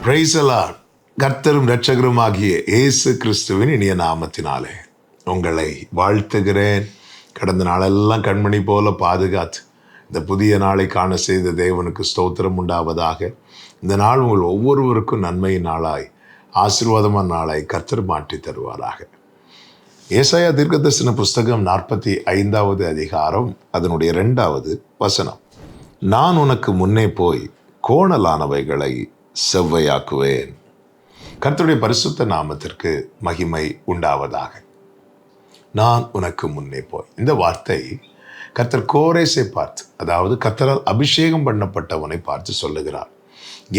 Praise the Lord. கர்த்தரும் இரட்சகரும் ஆகிய இயேசு கிறிஸ்துவின் இனிய நாமத்தினாலே உங்களை வாழ்த்துகிறேன். கடந்த நாளெல்லாம் கண்மணி போல பாதுகாத்து இந்த புதிய நாளை காண செய்த தேவனுக்கு ஸ்தோத்திரம் உண்டாவதாக. இந்த நாள் உங்கள் ஒவ்வொருவருக்கும் நன்மையின் நாளாய், ஆசீர்வாதமான நாளாய் கர்த்தர் மாற்றி தருவாராக. ஏசாயா தீர்க்கதரிசன புஸ்தகம் 45வது அதிகாரம் அதனுடைய 2வது வசனம். நான் உனக்கு முன்னே போய் கோணலானவைகளை செவ்வையாக்குவேன். கர்த்தருடைய பரிசுத்த நாமத்திற்கு மகிமை உண்டாவதாக. நான் உனக்கு முன்னே போய், இந்த வார்த்தை கர்த்தர் கோரேசை பார்த்து, அதாவது கர்த்தரால் அபிஷேகம் பண்ணப்பட்டவனை பார்த்து சொல்லுகிறார்.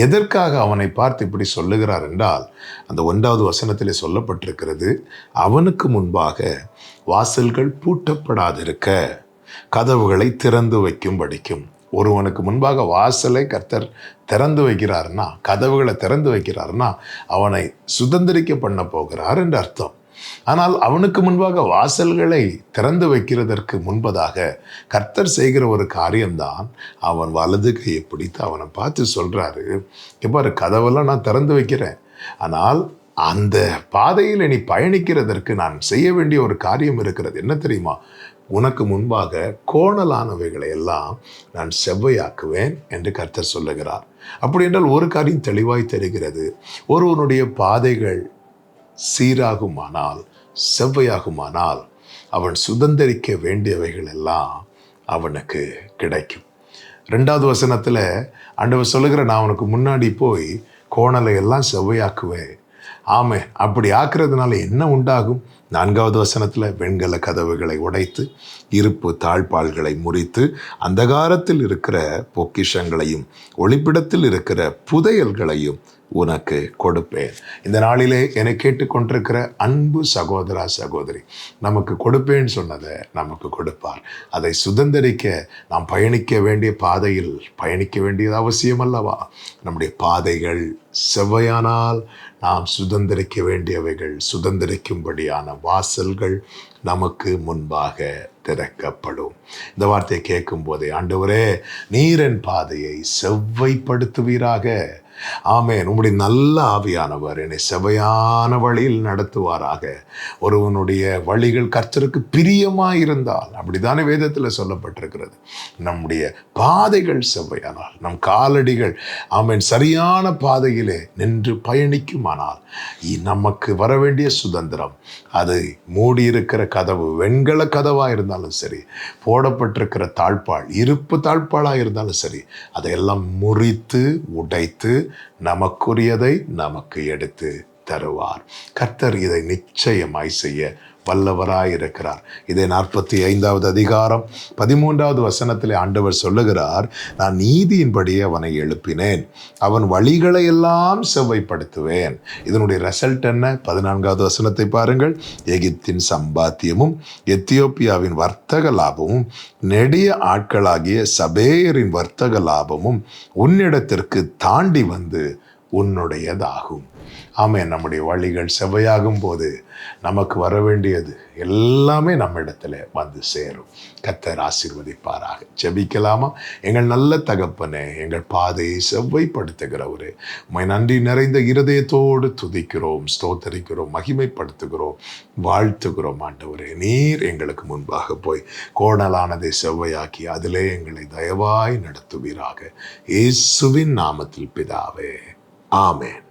எதற்காக அவனை பார்த்து இப்படி சொல்லுகிறார் என்றால், அந்த 1வது வசனத்திலே சொல்லப்பட்டிருக்கிறது, அவனுக்கு முன்பாக வாசல்கள் பூட்டப்படாதிருக்க கதவுகளை திறந்து வைக்கும்படிக்கும். ஒருவனுக்கு முன்பாக வாசலை கர்த்தர் திறந்து வைக்கிறார்னா, கதவுகளை திறந்து வைக்கிறார்னா, அவனை சுதந்திரிக்க பண்ண போகிறார் என்று அர்த்தம். ஆனால் அவனுக்கு முன்பாக வாசல்களை திறந்து வைக்கிறதற்கு முன்பதாக கர்த்தர் செய்கிற ஒரு காரியம்தான், அவன் வலது கையை பிடித்து அவனை பார்த்து சொல்றாரு, பாரு, கதவெல்லாம் நான் திறந்து வைக்கிறேன், ஆனால் அந்த பாதையில் நீ பயணிக்கிறதற்கு நான் செய்ய வேண்டிய ஒரு காரியம் இருக்கிறது. என்ன தெரியுமா? உனக்கு முன்பாக கோணலானவைகளை எல்லாம் நான் செவ்வையாக்குவேன் என்று கர்த்தர் சொல்லுகிறார். அப்படி என்றால் ஒரு காரியம் தெளிவாய் தெரிகிறது, ஒருவனுடைய பாதைகள் சீராகுமானால், செவ்வையாகுமானால், அவன் சுதந்திரிக்க வேண்டியவைகள் எல்லாம் அவனுக்கு கிடைக்கும். 2வது வசனத்தில் ஆண்டவர் சொல்லுகிற, நான் அவனுக்கு முன்னாடி போய் கோணலை எல்லாம் செவ்வையாக்குவேன். ஆமே, அப்படி ஆக்குறதுனால என்ன உண்டாகும்? 4வது வசனத்தில், வெண்கல கதவுகளை உடைத்து இருப்பு தாழ்பால்களை முறித்து அந்தகாரத்தில் இருக்கிற பொக்கிஷங்களையும் ஒளிப்பிடத்தில் இருக்கிற புதையல்களையும் உனக்கு கொடுப்பேன். இந்த நாளிலே என்னை கேட்டுக்கொண்டிருக்கிற அன்பு சகோதரா சகோதரி, நமக்கு கொடுப்பேன்னு சொன்னதை நமக்கு கொடுப்பார். அதை சுதந்திரிக்க நாம் பயணிக்க வேண்டிய பாதையில் பயணிக்க வேண்டியது அவசியம் அல்லவா? நம்முடைய பாதைகள் செவ்வையானால் நாம் சுதந்திரிக்க வேண்டியவைகள், சுதந்திரிக்கும்படியான வாசல்கள் நமக்கு முன்பாக திறக்கப்படும். இந்த வார்த்தையை கேட்கும் போதே, ஆண்டவரே, நீர் என் பாதையை செவ்வைப்படுத்துவீராக. ஆமென். உம்முடைய நல்ல ஆவியானவர் என்னை செவ்வையான வழியில் நடத்துவாராக. ஒருவனுடைய வழிகள் கர்த்தருக்கு பிரியமாயிருந்தால், அப்படித்தானே வேதத்தில் சொல்லப்பட்டிருக்கிறது, நம்முடைய பாதைகள் செவ்வையானால், நம் காலடிகள் ஆமென் சரியான பாதையிலே நின்று பயணிக்குமானால், நமக்கு வர வேண்டிய சுதந்திரம், அது மூடியிருக்கிற கதவு வெண்கல கதவாக இருந்தாலும் சரி, போடப்பட்டிருக்கிற தாழ்பாள் இருப்பு தாழ்பாளாக இருந்தாலும் சரி, அதையெல்லாம் முறித்து உடைத்து நமக்குரியதை நமக்கு எடுத்து தருவார். கர்த்தர் இதை நிச்சயமாய் செய்ய வல்லவராயிருக்கிறார். இதை 45வது அதிகாரம் 13வது வசனத்திலே ஆண்டவர் சொல்லுகிறார், நான் நீதியின்படியே அவனை எழுப்பினேன், அவன் வழிகளை எல்லாம் செவ்வைப்படுத்துவேன். இதனுடைய ரிசல்ட் என்ன? 14வது வசனத்தை பாருங்கள். எகிப்தின் சம்பாத்தியமும் எத்தியோப்பியாவின் வர்த்தக லாபமும் நெடிய ஆட்களாகிய சபேயரின் வர்த்தக லாபமும் உன்னிடத்திற்கு தாண்டி வந்து உன்னுடையதாகும். ஆமென். நம்முடைய வழிகள் செவ்வையாகும் போது நமக்கு வர வேண்டியது எல்லாமே நம்மிடத்துல வந்து சேரும். கர்த்தர் ஆசீர்வதிப்பாராக. ஜெபிக்கலாமா? எங்கள் நல்ல தகப்பனே, எங்கள் பாதையை செவ்வைப்படுத்துகிறவரே, உம்மை நன்றி நிறைந்த இருதயத்தோடு துதிக்கிறோம், ஸ்தோத்தரிக்கிறோம், மகிமைப்படுத்துகிறோம், வாழ்த்துகிறோம். ஆண்டவரே, நீர் எங்களுக்கு முன்பாக போய் கோணலானதை செவ்வையாக்கி அதிலே எங்களை தயவாய் நடத்துவீராக. இயேசுவின் நாமத்தில் பிதாவே, ஆமென்.